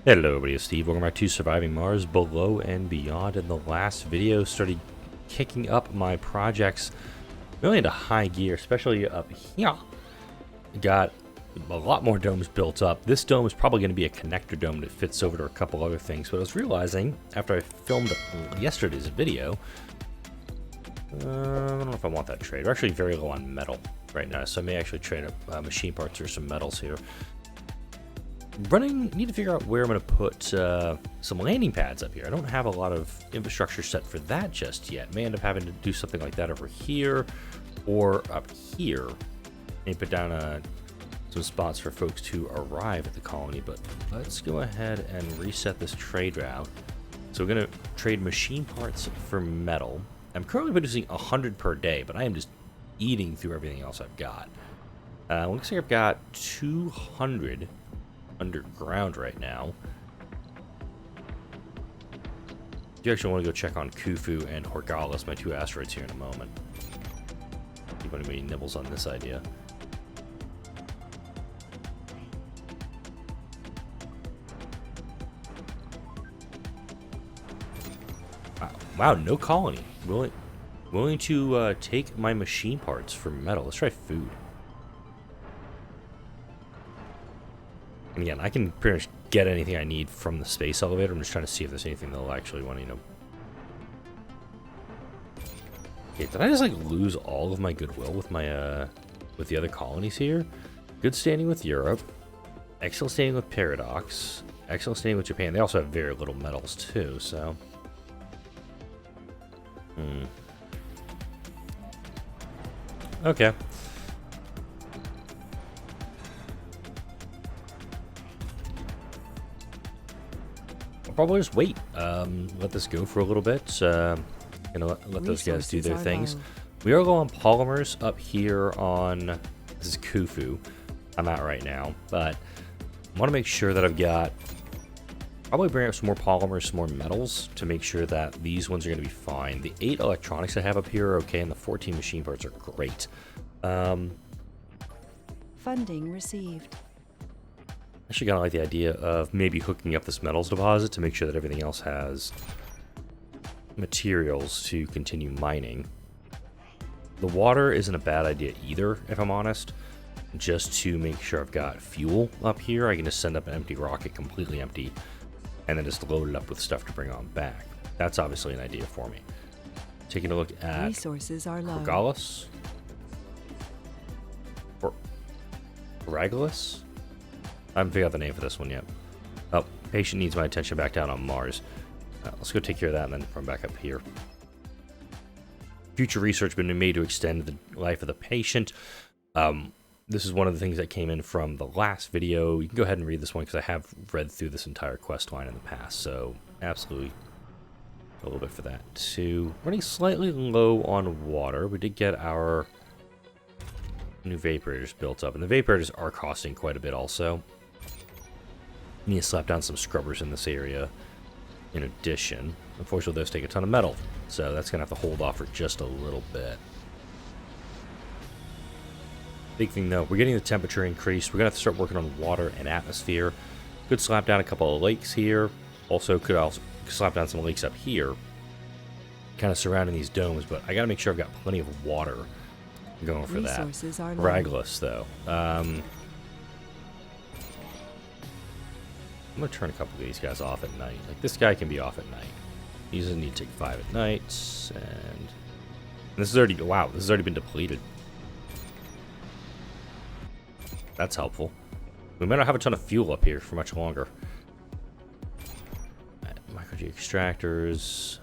Hello everybody, it's Steve. Welcome back to Surviving Mars Below and Beyond. In the last video, started kicking up my projects really into high gear, especially up here. Got a lot more domes built up. This dome is probably going to be a connector dome that fits over to a couple other things, but I was realizing after I filmed yesterday's video, I don't know if I want that trade. We're actually very low on metal right now, so I may actually trade up machine parts or some metals here. Need to figure out where I'm going to put some landing pads up here. I don't have a lot of infrastructure set for that just yet. May end up having to do something like that over here or up here. Maybe put down some spots for folks to arrive at the colony, but let's go ahead and reset this trade route. So we're going to trade machine parts for metal. I'm currently producing 100 per day, but I am just eating through everything else I've got. Looks like I've got 200 underground right now. You actually want to go check on Khufu and Horgalis, my two asteroids, here in a moment. See if anybody nibbles on this idea. Wow, no colony. Willing to take my machine parts for metal. Let's try food. And again, I can pretty much get anything I need from the space elevator. I'm just trying to see if there's anything they'll actually want to, Okay, did I just like lose all of my goodwill with my with the other colonies here? Good standing with Europe. Excellent standing with Paradox. Excellent standing with Japan. They also have very little metals too, so. Okay. Probably just wait. Let this go for a little bit. Let those guys do their things. We are low on polymers up here on this is Khufu. I'm at right now, but I want to make sure that I've got probably bring up some more polymers, some more metals to make sure that these ones are going to be fine. The 8 electronics I have up here are okay, and the 14 machine parts are great. Funding received. Actually, kind of like the idea of maybe hooking up this metals deposit to make sure that everything else has materials to continue mining. The water isn't a bad idea either, if I'm honest. Just to make sure I've got fuel up here, I can just send up an empty rocket, completely empty, and then just load it up with stuff to bring on back. That's obviously an idea for me. Taking a look at resources are low. Horgalis. Or Horgalis? I haven't figured out the name for this one yet. Oh, patient needs my attention back down on Mars. Let's go take care of that and then run back up here. Future research been made to extend the life of the patient. This is one of the things that came in from the last video. You can go ahead and read this one because I have read through this entire quest line in the past. So absolutely a little bit for that too. Running slightly low on water. We did get our new vaporators built up, and the vaporators are costing quite a bit also. Need to slap down some scrubbers in this area in addition. Unfortunately, those take a ton of metal, so that's going to have to hold off for just a little bit. Big thing though, we're getting the temperature increased. We're going to have to start working on water and atmosphere. Could slap down a couple of lakes here. Also slap down some lakes up here, kind of surrounding these domes, but I got to make sure I've got plenty of water going for that. Ragless though. I'm going to turn a couple of these guys off at night. Like, this guy can be off at night. He doesn't need to take 5 at night. And this is already, wow, this has already been depleted. That's helpful. We might not have a ton of fuel up here for much longer. Micro-G extractors.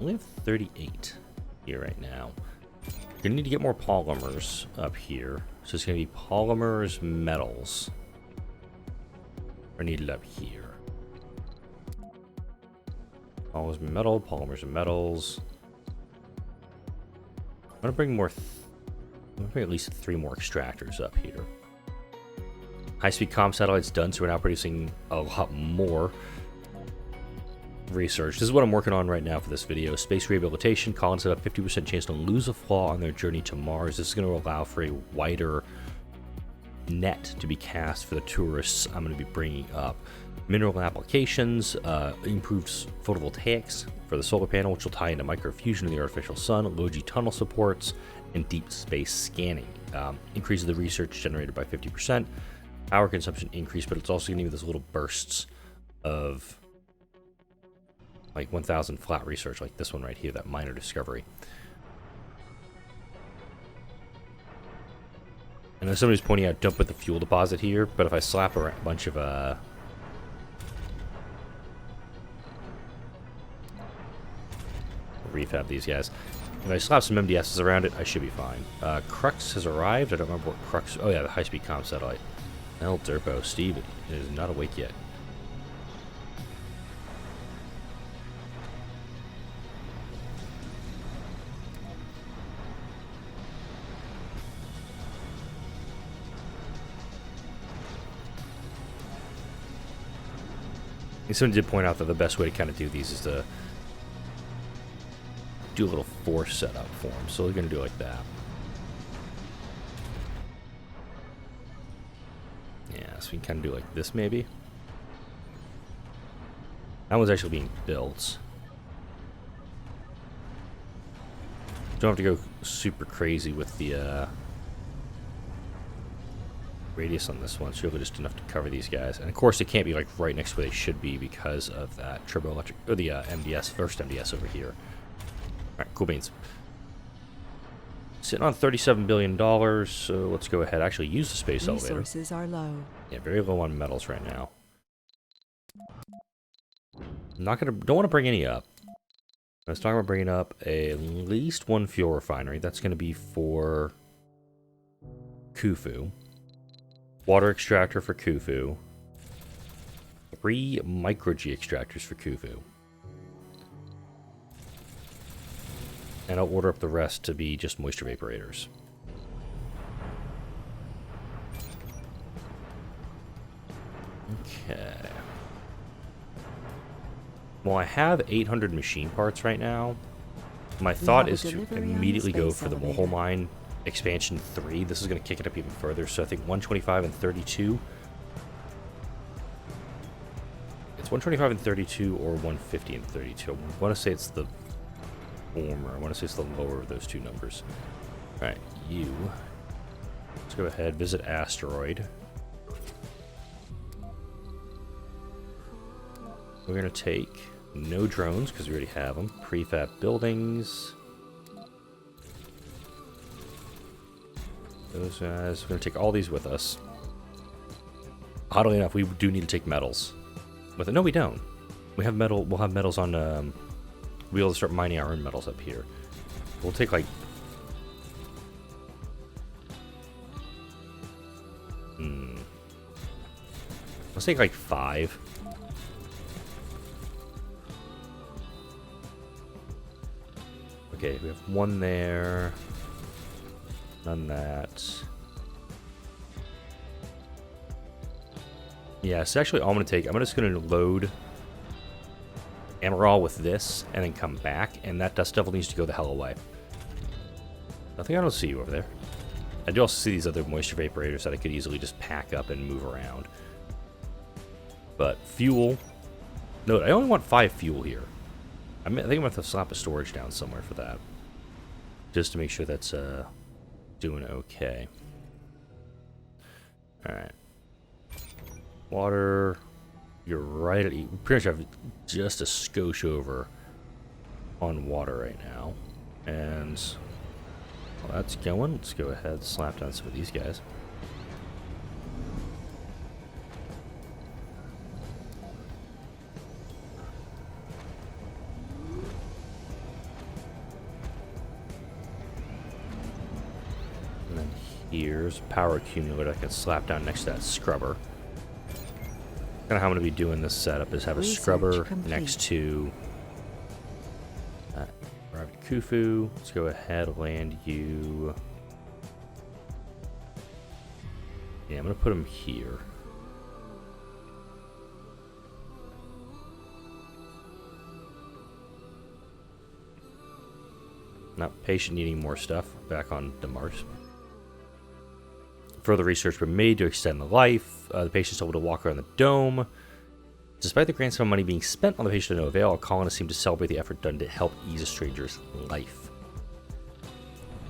Only have 38 here right now. We're going to need to get more polymers up here. So it's going to be polymers, metals. Are needed up here. Polymers and metal, polymers and metals. I'm gonna bring more. I'm gonna bring at least 3 more extractors up here. High-speed comm satellites done, so we're now producing a lot more research. This is what I'm working on right now for this video. Space rehabilitation. Colonists have a 50% chance to lose a flaw on their journey to Mars. This is going to allow for a wider net to be cast for the tourists I'm going to be bringing up. Mineral applications, improved photovoltaics for the solar panel, which will tie into microfusion of the artificial sun, low-G tunnel supports, and deep space scanning. Increases the research generated by 50%. Power consumption increase, but it's also going to give us little bursts of like 1,000 flat research, like this one right here, that minor discovery. I know somebody's pointing out don't put the fuel deposit here, but if I slap a bunch of refab these guys. If I slap some MDSs around it, I should be fine. Crux has arrived. I don't remember what Crux... Oh yeah, the high-speed comm satellite. El Durpo, Steve is not awake yet. Someone did point out that the best way to kind of do these is to do a little force setup for them. So we're going to do it like that. Yeah, so we can kind of do it like this maybe. That one's actually being built. Don't have to go super crazy with the radius on this one. It's really just enough to cover these guys. And of course, they can't be like right next to where they should be because of that turboelectric, or the MDS, first MDS over here. Alright, cool beans. Sitting on $37 billion, so let's go ahead. Actually, use the space elevator. Resources are low. Yeah, very low on metals right now. Don't want to bring any up. I was talking about bringing up at least one fuel refinery. That's going to be for Khufu. Water extractor for Khufu. 3 micro-G extractors for Khufu. And I'll order up the rest to be just moisture vaporators. Okay. Well, I have 800 machine parts right now. My thought is to immediately go for the Mohole Mine Expansion 3. This is going to kick it up even further, so I think 125 and 32. It's 125 and 32 or 150 and 32. I want to say it's the former. I want to say it's the lower of those two numbers. Alright, you. Let's go ahead, visit Asteroid. We're going to take no drones, because we already have them. Prefab buildings. Those guys. We're going to take all these with us. Oddly enough, we do need to take metals with it. No, we don't. We have metal. We'll have metals on... we'll be able to start mining our own metals up here. We'll take, like... Let's take, like, 5. Okay, we have 1 there. None that. Yeah, so actually all I'm going to take, I'm just going to load Amaral with this and then come back, and that dust devil needs to go the hell away. I don't see you over there. I do also see these other moisture vaporators that I could easily just pack up and move around. But fuel, note, I only want 5 fuel here. I think I'm going to have to slap a storage down somewhere for that. Just to make sure that's doing okay. Alright. Water. You're right at... Pretty much have just a skosh over on water right now. And while that's going, let's go ahead and slap down some of these guys. Here's a power accumulator I can slap down next to that scrubber. Kind of how I'm going to be doing this setup is have a scrubber next to arrive at Khufu. Let's go ahead, land you. Yeah, I'm going to put him here. Not patient, needing more stuff. Back on to Mars. Further research been made to extend the life. The patient's able to walk around the dome. Despite the grand sum of money being spent on the patient to no avail, colonists seem to celebrate the effort done to help ease a stranger's life.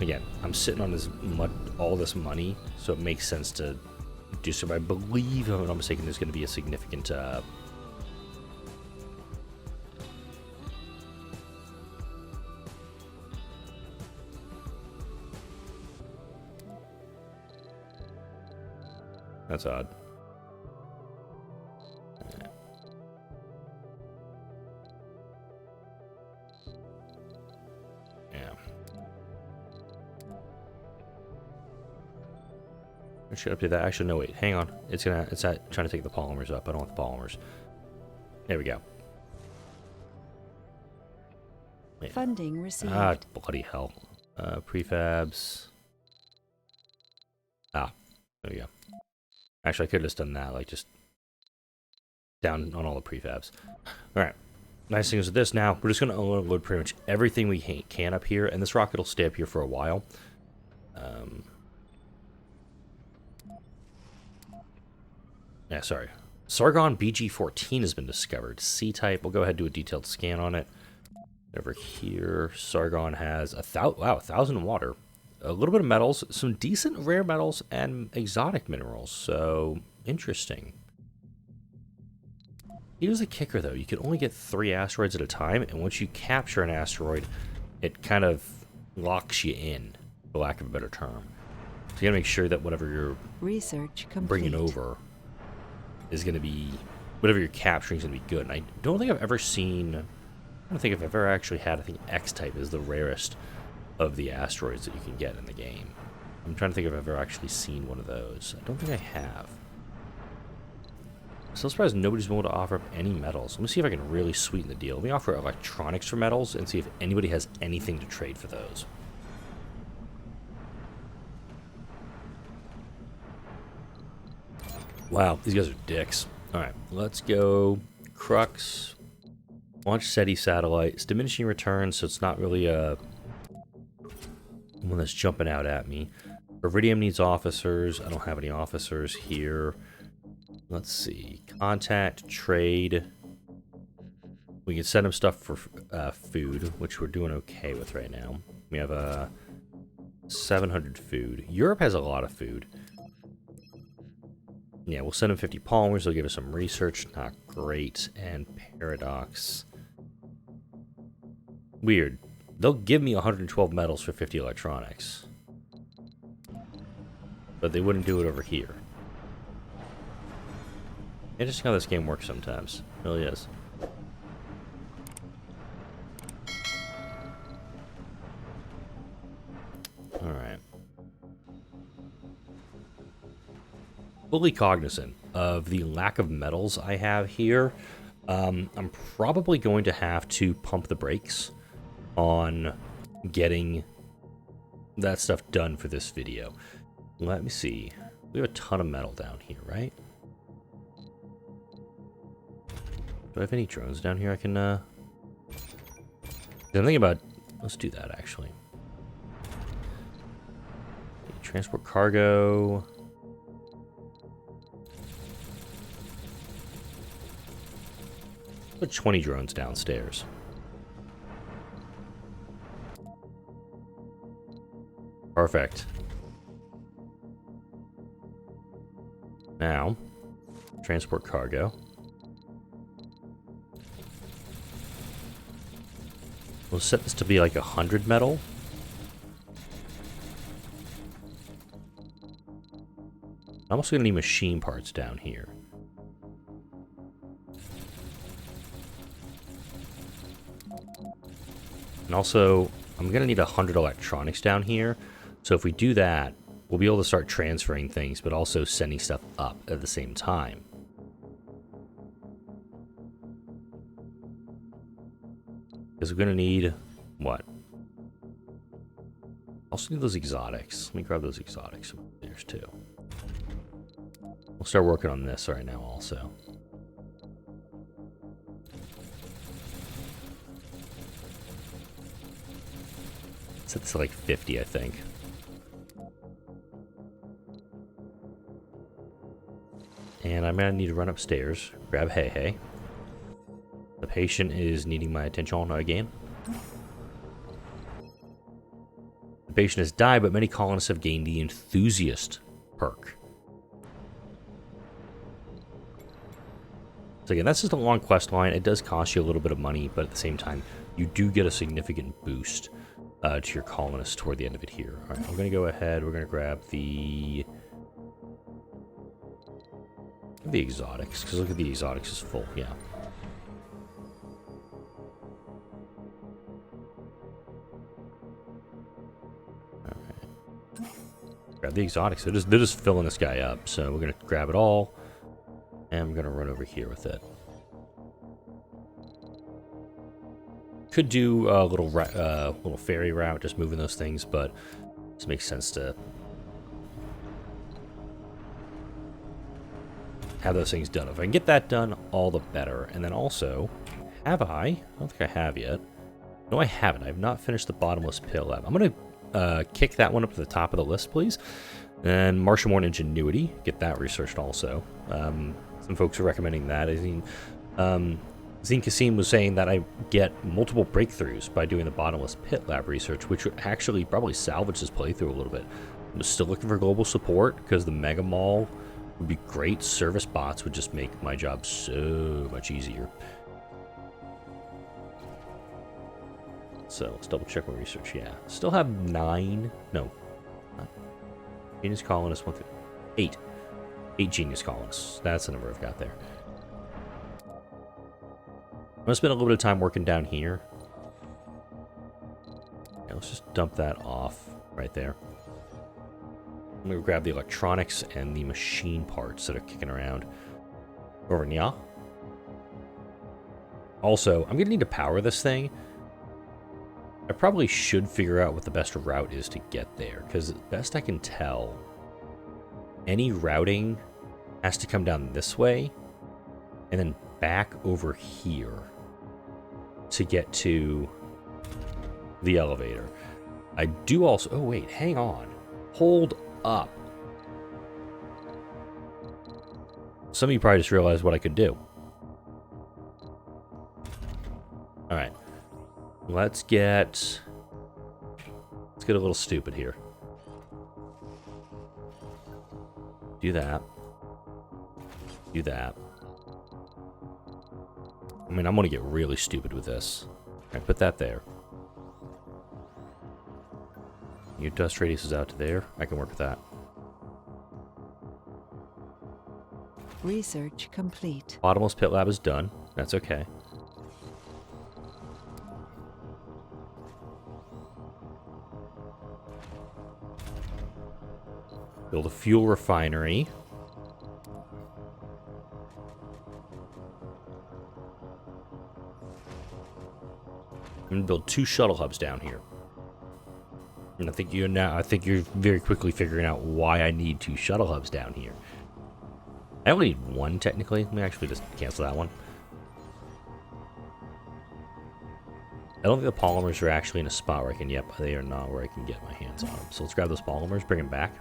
Again, I'm sitting on all this money, so it makes sense to do so. But I believe, if I'm not mistaken, there's going to be a significant that's odd. Yeah. I should update that. Actually, no, wait. Hang on. It's trying to take the polymers up. I don't want the polymers. There we go. Wait. Funding received. Ah, bloody hell. Prefabs. Ah, there we go. Actually, I could have just done that, like just down on all the prefabs. All right. Nice thing is with this now, we're just going to unload pretty much everything we can up here, and this rocket will stay up here for a while. Yeah, sorry. Sargon BG-14 has been discovered. C-type. We'll go ahead and do a detailed scan on it. Over here, Sargon has 1,000 water. A little bit of metals, some decent rare metals, and exotic minerals. So, interesting. Here's the kicker, though. You can only get 3 asteroids at a time, and once you capture an asteroid, it kind of locks you in, for lack of a better term. So you gotta make sure that whatever you're bringing over is gonna be, whatever you're capturing is gonna be good. And I don't think I've ever seen, I don't think I've ever actually had, I think X-type is the rarest of the asteroids that you can get in the game. I'm trying to think if I've ever actually seen one of those. I don't think I have. I'm still surprised nobody's been able to offer up any metals. Let me see if I can really sweeten the deal. Let me offer electronics for metals and see if anybody has anything to trade for those. Wow, these guys are dicks. Alright, let's go. Crux. Launch SETI satellite. It's diminishing returns, so it's not really one that's jumping out at me. Iridium needs officers. I don't have any officers here. Let's see. Contact, trade. We can send him stuff for food, which we're doing okay with right now. We have 700 food. Europe has a lot of food. Yeah, we'll send him 50 polymers. They'll give us some research. Not great. And paradox. Weird. They'll give me 112 metals for 50 electronics. But they wouldn't do it over here. Interesting how this game works sometimes. It really is. Alright. Fully cognizant of the lack of metals I have here. I'm probably going to have to pump the brakes on getting that stuff done for this video. Let me see. We have a ton of metal down here, right? Do I have any drones down here I can, I'm thinking about, let's do that, actually. Transport cargo. Put 20 drones downstairs. Perfect. Now, transport cargo. We'll set this to be like 100 metal. I'm also gonna need machine parts down here. And also, I'm gonna need 100 electronics down here. So if we do that, we'll be able to start transferring things, but also sending stuff up at the same time. Because we're gonna need, what? Also need those exotics. Let me grab those exotics. There's 2. We'll start working on this right now also. Set this to like 50, I think. And I'm going to need to run upstairs, grab Hey. The patient is needing my attention again. The patient has died, but many colonists have gained the enthusiast perk. So again, that's just a long quest line. It does cost you a little bit of money, but at the same time, you do get a significant boost to your colonists toward the end of it here. All right, I'm going to go ahead. We're going to grab the exotics, because look at the exotics is full. Yeah. All right. Grab the exotics. They're just filling this guy up. So we're going to grab it all. And I'm going to run over here with it. Could do a little ferry route, just moving those things, but it makes sense to have those things done. If I can get that done, all the better. And then also, have I? I don't think I have yet. No, I haven't. I have not finished the bottomless pit lab. I'm going to kick that one up to the top of the list, please. And Martian-born ingenuity, get that researched also. Some folks are recommending that. I mean, Zine Kasim was saying that I get multiple breakthroughs by doing the bottomless pit lab research, which would actually probably salvage this playthrough a little bit. I'm still looking for global support because the Mega Mall would be great. Service bots would just make my job so much easier. So let's double check my research. Yeah, still have 9. No, genius colonists. 1 through 8. 8 genius colonists. That's the number I've got there. I'm going to spend a little bit of time working down here. Yeah, let's just dump that off right there. I'm going to grab the electronics and the machine parts that are kicking around over here. Also, I'm going to need to power this thing. I probably should figure out what the best route is to get there, because best I can tell, any routing has to come down this way and then back over here to get to the elevator. I do also... Oh, wait. Hang on. Hold up. Some of you probably just realized what I could do. Alright. Let's get a little stupid here. Do that. Do that. I mean, I'm going to get really stupid with this. Alright, put that there. Your dust radius is out to there. I can work with that. Research complete. Bottomless pit lab is done. That's okay. Build a fuel refinery. I'm gonna build 2 shuttle hubs down here. And I think you're very quickly figuring out why I need 2 shuttle hubs down here. I only need 1 technically. Let me actually just cancel that one. I don't think the polymers are actually in a spot where I can, yep, they are not where I can get my hands on them. So let's grab those polymers, bring them back.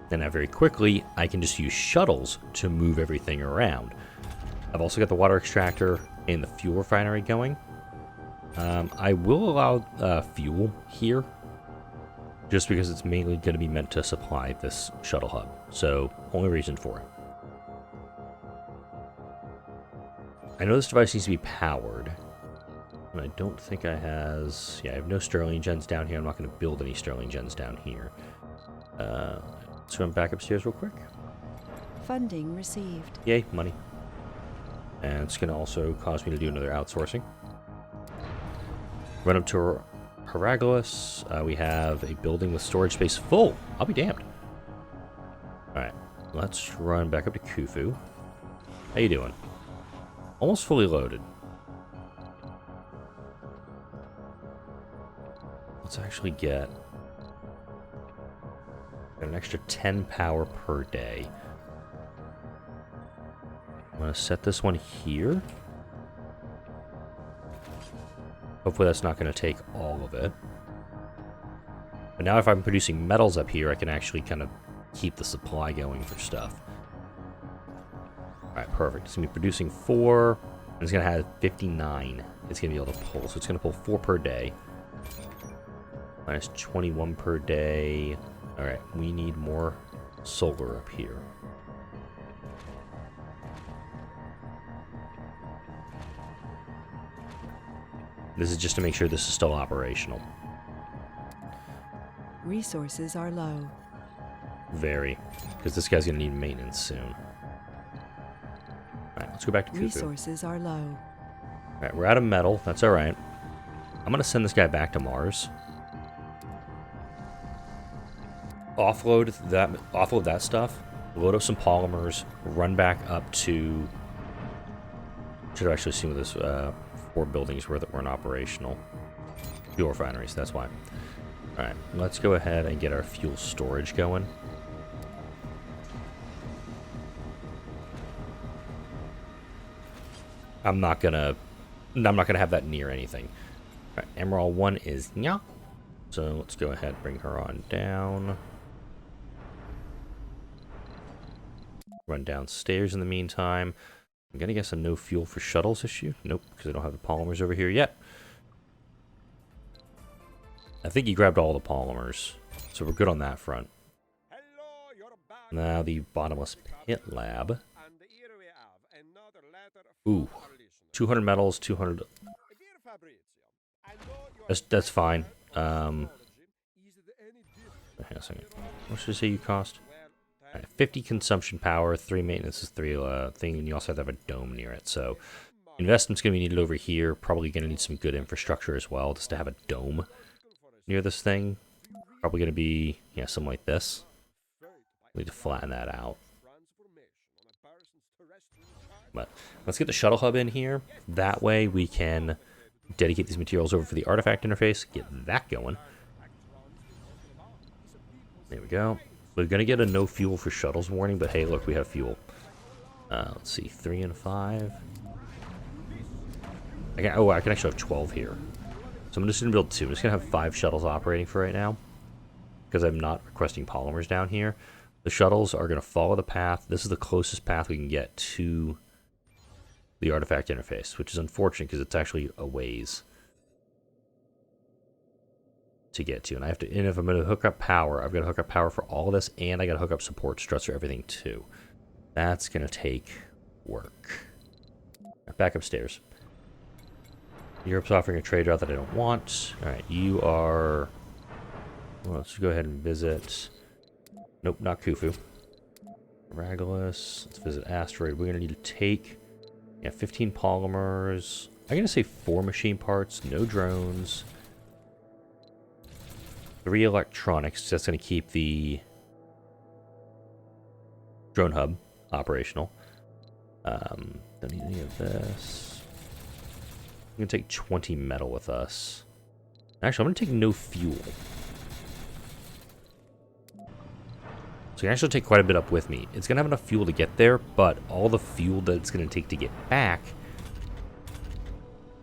Then very quickly, I can just use shuttles to move everything around. I've also got the water extractor and the fuel refinery going. I will allow fuel here, just because it's mainly going to be meant to supply this shuttle hub. So, only reason for it. I know this device needs to be powered. And I don't think I has... Yeah, I have no Sterling gens down here. I'm not going to build any Sterling gens down here. Let's run back upstairs real quick. Funding received. Yay, money. And it's going to also cause me to do another outsourcing. Run up to Heraglus. We have a building with storage space full. I'll be damned. Alright, let's run back up to Khufu. How you doing? Almost fully loaded. Let's actually get an extra 10 power per day. I'm going to set this one here. Hopefully that's not going to take all of it. But now if I'm producing metals up here, I can actually kind of keep the supply going for stuff. Alright, perfect. It's going to be producing 4, and it's going to have 59. It's going to be able to pull. So it's going to pull 4 per day. Minus 21 per day. Alright, we need more solar up here. This is just to make sure this is still operational. Resources are low. Very. Because this guy's going to need maintenance soon. Alright, let's go back to Khufu. Resources are low. Alright, we're out of metal. That's alright. I'm going to send this guy back to Mars. Offload that stuff. Load up some polymers. Run back up to... Should have actually seen what this 4 buildings were that weren't operational. Fuel refineries, that's why. Alright, let's go ahead and get our fuel storage going. I'm not gonna have that near anything. Alright, Emerald 1 is nya. So let's go ahead and bring her on down. Run downstairs in the meantime. I'm gonna guess a no fuel for shuttles issue. Nope, because I don't have the polymers over here yet. I think he grabbed all the polymers, so we're good on that front. Now the bottomless pit lab. Ooh, 200 metals, 200. That's fine. Hang on a second. What should I say you cost? 50 consumption power, 3 maintenance is 3 thing, and you also have to have a dome near it. So investment's going to be needed over here. Probably going to need some good infrastructure as well, just to have a dome near this thing. Probably going to be, yeah, something like this. We need to flatten that out. But let's get the shuttle hub in here. That way we can dedicate these materials over for the artifact interface. Get that going. There we go. We're going to get a no fuel for shuttles warning, but hey, look, we have fuel. Let's see, 3 and 5. I can actually have 12 here. So I'm just going to build 2. I'm just going to have 5 shuttles operating for right now, because I'm not requesting polymers down here. The shuttles are going to follow the path. This is the closest path we can get to the artifact interface, which is unfortunate because it's actually a ways to get to. And if I'm going to hook up power, I've got to hook up power for all of this, and I got to hook up support struts for everything too. That's going to take work. Back upstairs. Europe's offering a trade route that I don't want. Alright, you are... Well, let's go ahead and visit... Nope, not Khufu. Regulus. Let's visit Asteroid. We're going to need to take... Yeah, 15 polymers. I'm going to say 4 machine parts, no drones. 3 electronics. That's going to keep the drone hub operational. Don't need any of this. I'm going to take 20 metal with us. Actually, I'm going to take no fuel. So I can actually take quite a bit up with me. It's going to have enough fuel to get there, but all the fuel that it's going to take to get back...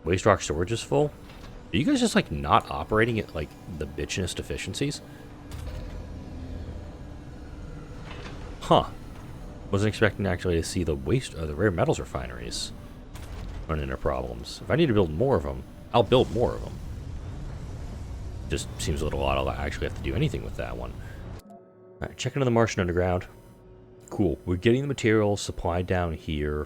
Waste rock storage is full. Are you guys just, like, not operating at, like, the bitchinest efficiencies? Huh. Wasn't expecting actually to see the rare metals refineries run into problems. If I need to build more of them, I'll build more of them. Just seems a little odd I actually have to do anything with that one. Alright, check into the Martian underground. Cool. We're getting the materials supplied down here.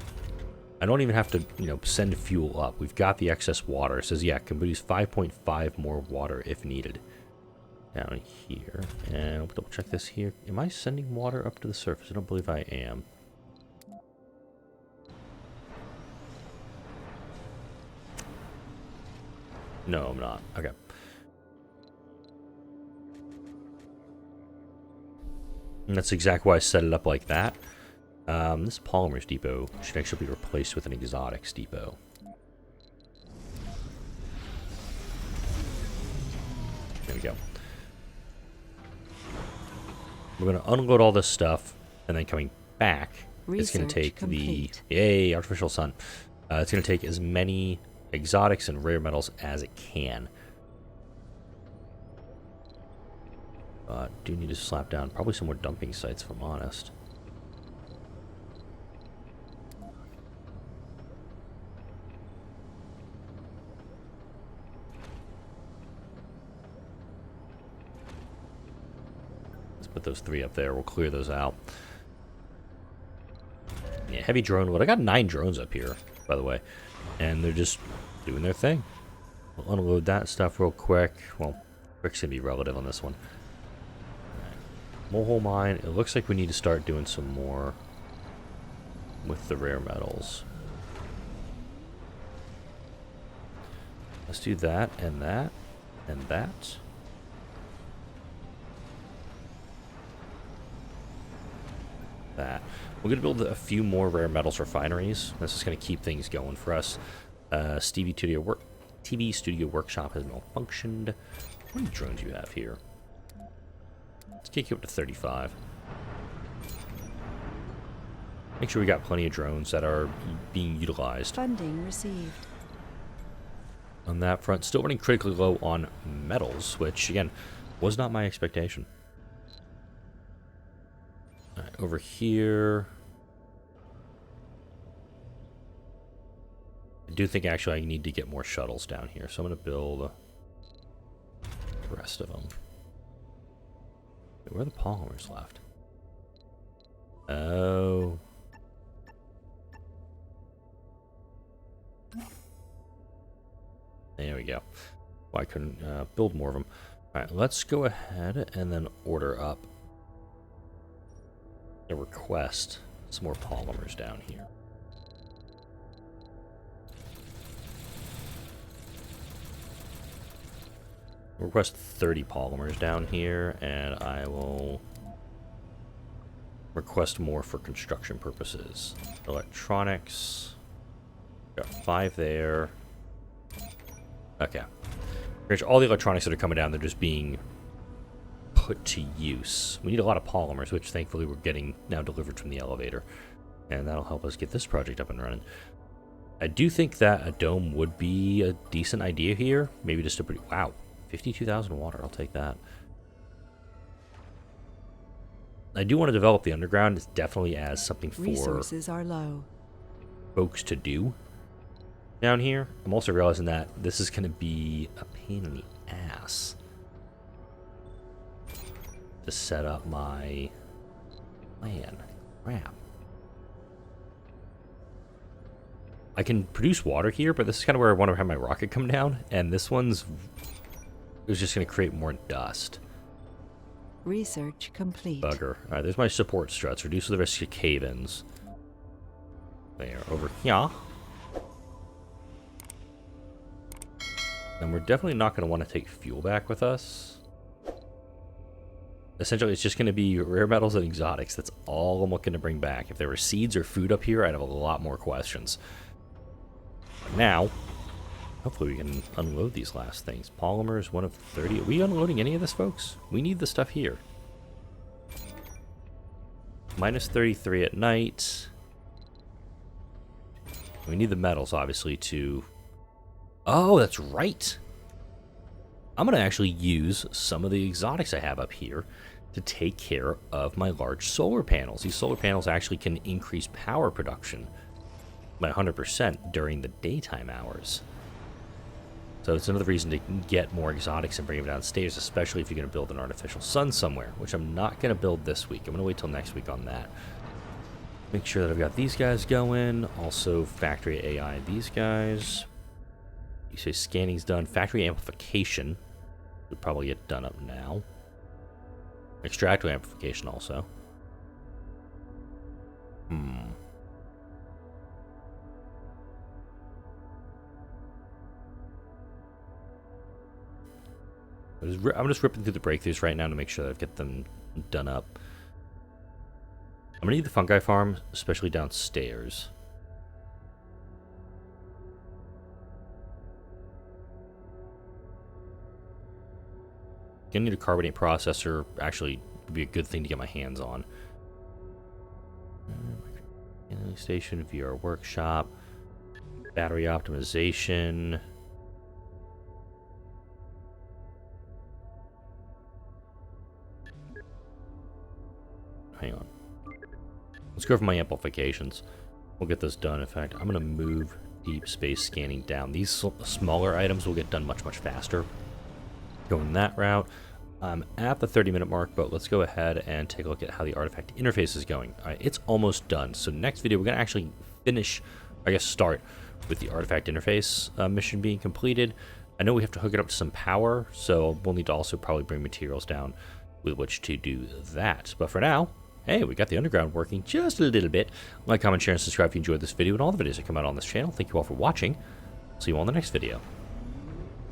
I don't even have to, send fuel up. We've got the excess water. It says, yeah, can produce 5.5 more water if needed. Down here. And I'll double check this here. Am I sending water up to the surface? I don't believe I am. No, I'm not. Okay. And that's exactly why I set it up like that. This polymers depot should actually be replaced with an exotics depot. There we go. We're going to unload all this stuff, and then coming back, it's going to take complete. Yay, artificial sun. It's going to take as many exotics and rare metals as it can. But do need to slap down probably some more dumping sites, if I'm honest. Let's put those 3 up there. We'll clear those out. Yeah, heavy drone load. I got 9 drones up here, by the way. And they're just doing their thing. We'll unload that stuff real quick. Well, quick's going to be relative on this one. Mole mine. It looks like we need to start doing some more with the rare metals. Let's do that and that and that. That. We're going to build a few more rare metals refineries. This is going to keep things going for us. TV Studio Workshop has malfunctioned. How many drones do you have here? Let's kick you up to 35. Make sure we got plenty of drones that are being utilized. Funding received. On that front, still running critically low on metals, which, again, was not my expectation. All right, over here. I do think, actually, I need to get more shuttles down here, so I'm going to build the rest of them. Wait, where are the polymers left? Oh. There we go. Well, I couldn't build more of them. Alright, let's go ahead and then order up a request some more polymers down here. Request 30 polymers down here, and I will request more for construction purposes. Electronics. Got 5 there. Okay. Pretty much all the electronics that are coming down, they're just being put to use. We need a lot of polymers, which thankfully we're getting now delivered from the elevator. And that'll help us get this project up and running. I do think that a dome would be a decent idea here. Maybe just a pretty... Wow. 52,000 water. I'll take that. I do want to develop the underground. It's definitely as something for Resources are low. folks to do down here. I'm also realizing that this is going to be a pain in the ass to set up my plan. Crap. I can produce water here, but this is kind of where I want to have my rocket come down, and this one's just going to create more dust. Research complete. Bugger. Alright, there's my support struts. Reduce the risk of cave-ins. There, over here. And we're definitely not going to want to take fuel back with us. Essentially, it's just going to be rare metals and exotics. That's all I'm looking to bring back. If there were seeds or food up here, I'd have a lot more questions. But now, hopefully we can unload these last things. Polymers, 1 of 30. Are we unloading any of this, folks? We need the stuff here. Minus 33 at night. We need the metals, obviously, to... Oh, that's right! I'm going to actually use some of the exotics I have up here to take care of my large solar panels. These solar panels actually can increase power production by 100% during the daytime hours. So it's another reason to get more exotics and bring them downstairs, especially if you're going to build an artificial sun somewhere, which I'm not going to build this week. I'm going to wait till next week on that. Make sure that I've got these guys going. Also, factory AI, these guys. You say scanning's done. Factory amplification would probably get done up now. Extractor amplification also. I'm just ripping through the breakthroughs right now to make sure that I get them done up. I'm going to need the fungi farm, especially downstairs. Gonna need a carbonate processor. Actually, would be a good thing to get my hands on. Station, VR workshop, battery optimization. Let's go for my amplifications. We'll get this done. In fact, I'm going to move deep space scanning down. These smaller items will get done much, much faster. Going that route. I'm at the 30-minute mark, but let's go ahead and take a look at how the artifact interface is going. All right, it's almost done. So next video, we're going to actually finish, I guess start with the artifact interface mission being completed. I know we have to hook it up to some power, so we'll need to also probably bring materials down with which to do that. But for now, hey, we got the underground working just a little bit. Like, comment, share, and subscribe if you enjoyed this video and all the videos that come out on this channel. Thank you all for watching. See you all in the next video.